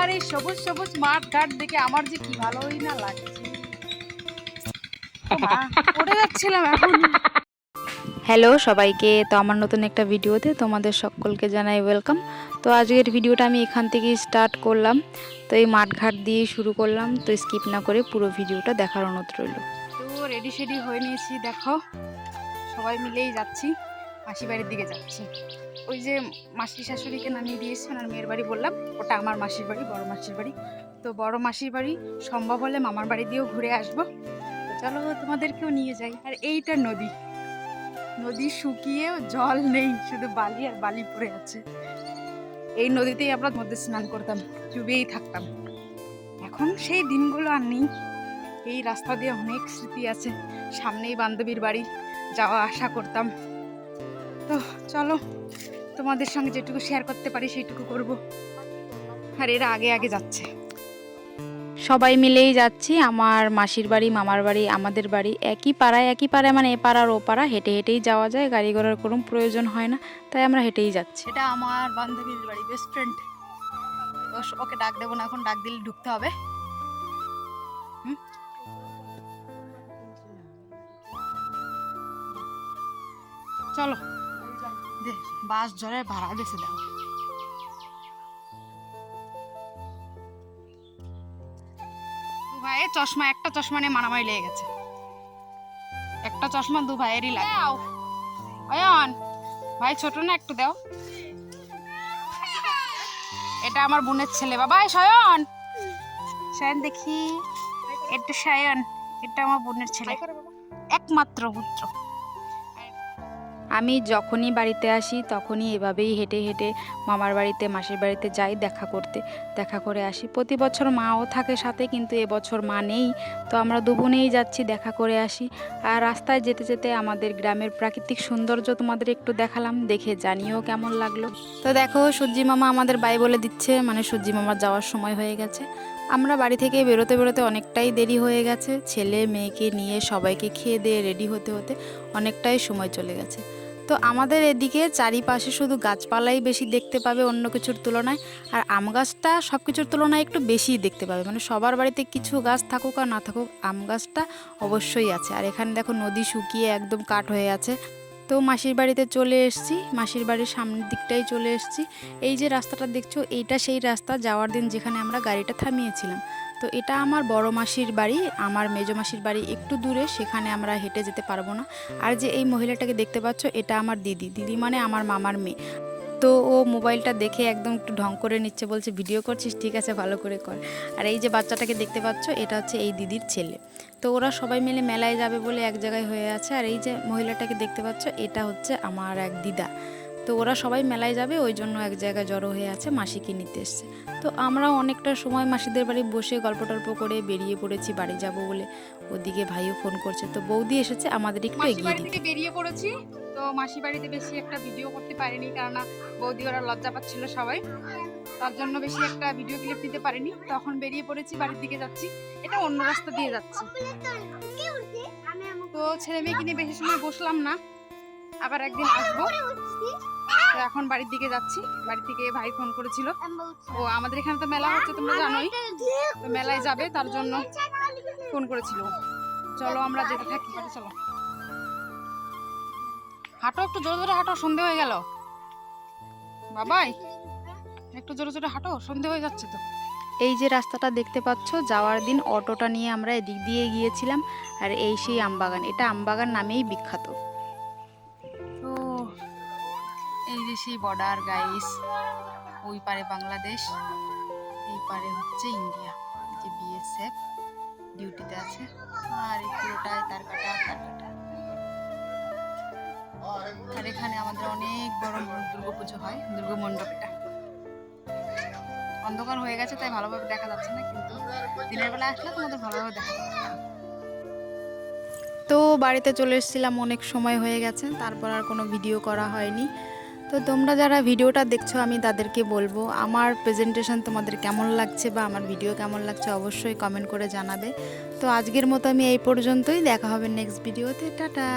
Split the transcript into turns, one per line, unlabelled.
আর এই সবুজ সবুজ মাঠ ঘাট দেখে আমার যে কি ভালোই না লাগছে। পড়ে যাচ্ছিলাম এখন। হ্যালো সবাইকে, তো আমার নতুন একটা ভিডিওতে তোমাদের সকলকে জানাই ওয়েলকাম। তো আজকের ভিডিওটা আমি এখান থেকেই স্টার্ট করলাম। তো এই মাঠঘাট দিয়ে শুরু করলাম, তো স্কিপ না করে পুরো ভিডিওটা দেখার অনুরোধ রইল। তো রেডি শেডি হয়ে নিয়েছি, দেখো সবাই মিলেই যাচ্ছি, মাসি বাড়ির দিকে যাচ্ছি। ওই যে মাসি শাশুড়িকে নামিয়ে দিয়েছি, ওনার মেয়ের বাড়ি বললাম, ওটা আমার মাসির বাড়ি, বড় মাসির বাড়ি। তো বড় মাসির বাড়ি সম্ভব হলে মামার বাড়ি দিয়েও ঘুরে আসবো। তো চলো তোমাদেরকেও নিয়ে যাই। আর এইটা নদী, নদী শুকিয়ে জল নেই, শুধু বালি আর বালি পড়ে আছে। এই নদীতেই আমরা মধ্যে স্নান করতাম, চুবেই থাকতাম। এখন সেই দিনগুলো আর নেই। এই রাস্তা দিয়ে অনেক স্মৃতি আছে, সামনেই বান্ধবীর বাড়ি, যাওয়া আসা করতাম। তো চলো তোমাদের সঙ্গে যেটুকু শেয়ার করতে পারি সেইটুকু করব। আর এরা আগে আগে যাচ্ছে, সবাই মিলেই যাচ্ছি। আমার মাসির বাড়ি, মামার বাড়ি, আমাদের বাড়ি একই পাড়ায়, মানে এ পাড়ার ও পাড়া, হেঁটে হেঁটেই যাওয়া যায়, গাড়ি ঘোড়ার কোনো প্রয়োজন হয় না, তাই আমরা হেঁটেই যাচ্ছি। এটা আমার বান্ধবীর বাড়ি, বেস্ট ফ্রেন্ড। ওকে ডাক দেবো না, এখন ডাক দিলে ঢুকতে হবে। চলো বাস জলে ভাড়া দিয়েছে, দাও ভাই। চশমা, একটা চশমা নিয়ে মারামারি লেগে গেছে। একটা চশমা দু ভাইয়েরই লাগে। অয়ন ভাই ছোট না, একটু দাও। এটা আমার বোনের ছেলে, বাবা সায়ন, সায়ন দেখি, এটা সায়ন, এটা আমার বোনের ছেলে, একমাত্র পুত্র। আমি যখনই বাড়িতে আসি তখনই এভাবেই হেঁটে হেঁটে মামার বাড়িতে, মাসির বাড়িতে যাই দেখা করতে, দেখা করে আসি। প্রতি বছর মাও থাকে সাথে, কিন্তু এবছর মা নেই, তো আমরা দুবোনেই যাচ্ছি, দেখা করে আসি। আর রাস্তায় যেতে যেতে আমাদের গ্রামের প্রাকৃতিক সৌন্দর্য তোমাদের একটু দেখালাম, দেখে জানিও কেমন লাগলো। তো দেখো সূর্যি মামা আমাদের বাই বলে দিচ্ছে, মানে সূর্যি মামার যাওয়ার সময় হয়ে গেছে। আমরা বাড়ি থেকে বেরোতে বেরোতে অনেকটাই দেরি হয়ে গেছে, ছেলে মেয়েকে নিয়ে সবাইকে খেয়ে দিয়ে রেডি হতে হতে অনেকটাই সময় চলে গেছে। তো আমাদের এদিকে চারিপাশে শুধু গাছপালাই বেশি দেখতে পাবে অন্য কিছুর তুলনায়, আর আম গাছটা সব কিছুর তুলনায় একটু বেশিই দেখতে পাবে। মানে সবার বাড়িতে কিছু গাছ থাকুক আর না থাকুক, আম গাছটা অবশ্যই আছে। আর এখানে দেখো নদী শুকিয়ে একদম কাঠ হয়ে আছে। তো মাসির বাড়িতে চলে এসেছি, মাসির বাড়ির সামনের দিকটাই চলে এসেছি। এই যে রাস্তাটা দেখছো, এইটা সেই রাস্তা যাওয়ার দিন যেখানে আমরা গাড়িটা থামিয়েছিলাম। তো এটা আমার বড় মাসির বাড়ি, আমার মেজো মাসির বাড়ি একটু দূরে, সেখানে আমরা হেঁটে যেতে পারবো না। আর যে এই মহিলাটাকে দেখতে পাচ্ছ, এটা আমার দিদি, দিদি মানে আমার মামার মেয়ে। তো ও মোবাইলটা দেখে একদম একটু ঢং করে নিচ্ছে, বলছে ভিডিও করছিস, ঠিক আছে ভালো করে কর। আর এই যে বাচ্চাটাকে দেখতে পাচ্ছ, এটা হচ্ছে এই দিদির ছেলে। তো ওরা সবাই মিলে মেলায় যাবে বলে এক জায়গায় হয়ে আছে। আর এই যে মহিলাটাকে দেখতে পাচ্ছ, এটা হচ্ছে আমার এক দিদা। তো ওরা সবাই মেলায় যাবে, ওই জন্য এক জায়গায় জড়ো হয়ে আছে, মাসিকে নিতে এসছে। তো আমরাও অনেকটা সময় মাসিদের বাড়ি বসে গল্প টল্প করে বেরিয়ে পড়েছি বাড়ি যাব বলে। ওদিকে ভাইও ফোন করছে, তো বৌদি এসেছে আমাদের একটু এগিয়ে দিতে। বেরিয়ে পড়েছি। তো মাসি বাড়িতে বেশি একটা ভিডিও করতে পারিনি, কারণ বৌদি ওরা লজ্জা পাচ্ছিল সবাই, তার জন্য বেশি একটা ভিডিও ক্লিপ নিতে পারিনি। তখন বেরিয়ে পড়েছি, বাড়ির দিকে যাচ্ছি। এটা অন্য রাস্তা দিয়ে যাচ্ছি। তো ছেলে মেয়েকে নিয়ে বেশি সময় বসলাম না, আবার একদিন আসবো। তো এখন বাড়ির দিকে যাচ্ছি। বাড়ি থেকে ভাই ফোন করেছিল, ও আমাদের এখানে তো মেলা হচ্ছে তোমরা জানোই, তো মেলায় যাবে তার জন্য ফোন করেছিল। চলো আমরা যেতে থাকি, চলো হাঁটো, একটু জোরে জোরে হাঁটো, সন্ধে হয়ে গেল বাবাই, একটু জোরে জোরে হাঁটো, সন্ধে হয়ে যাচ্ছে তো। এই যে রাস্তাটা দেখতে পাচ্ছ, যাওয়ার দিন অটোটা নিয়ে আমরা এদিক দিয়ে গিয়েছিলাম। আর এই সেই আমবাগান, এটা আমবাগান নামেই বিখ্যাত। তো এই যে সেই বর্ডার গাইস, ওই পারে বাংলাদেশ, এই পারে হচ্ছে ইন্ডিয়া, যে বিএসএফ ডিউটিতে আছে। আর এই পুরোটাই তার কাটা। আর এখানে আমাদের অনেক বড় দুর্গাপুজো হয়, দুর্গা মণ্ডপ। এটা অন্ধকার হয়ে গেছে তাই ভালোভাবে দেখা যাচ্ছে না, কিন্তু দিনের বেলা আসলে তোমাদের ভালোভাবে দেখা যাচ্ছে। তো বাড়িতে চলে এসেছিলাম, অনেক সময় হয়ে গেছে, তারপর আর কোনো ভিডিও করা হয়নি। তো তোমরা যারা ভিডিওটা দেখছো, আমি তাদেরকে বলবো আমার প্রেজেন্টেশন তোমাদের কেমন লাগছে বা আমার ভিডিও কেমন লাগছে অবশ্যই কমেন্ট করে জানাবে। তো আজকের মতো আমি এই পর্যন্তই, দেখা হবে নেক্সট ভিডিওতে, টাটা।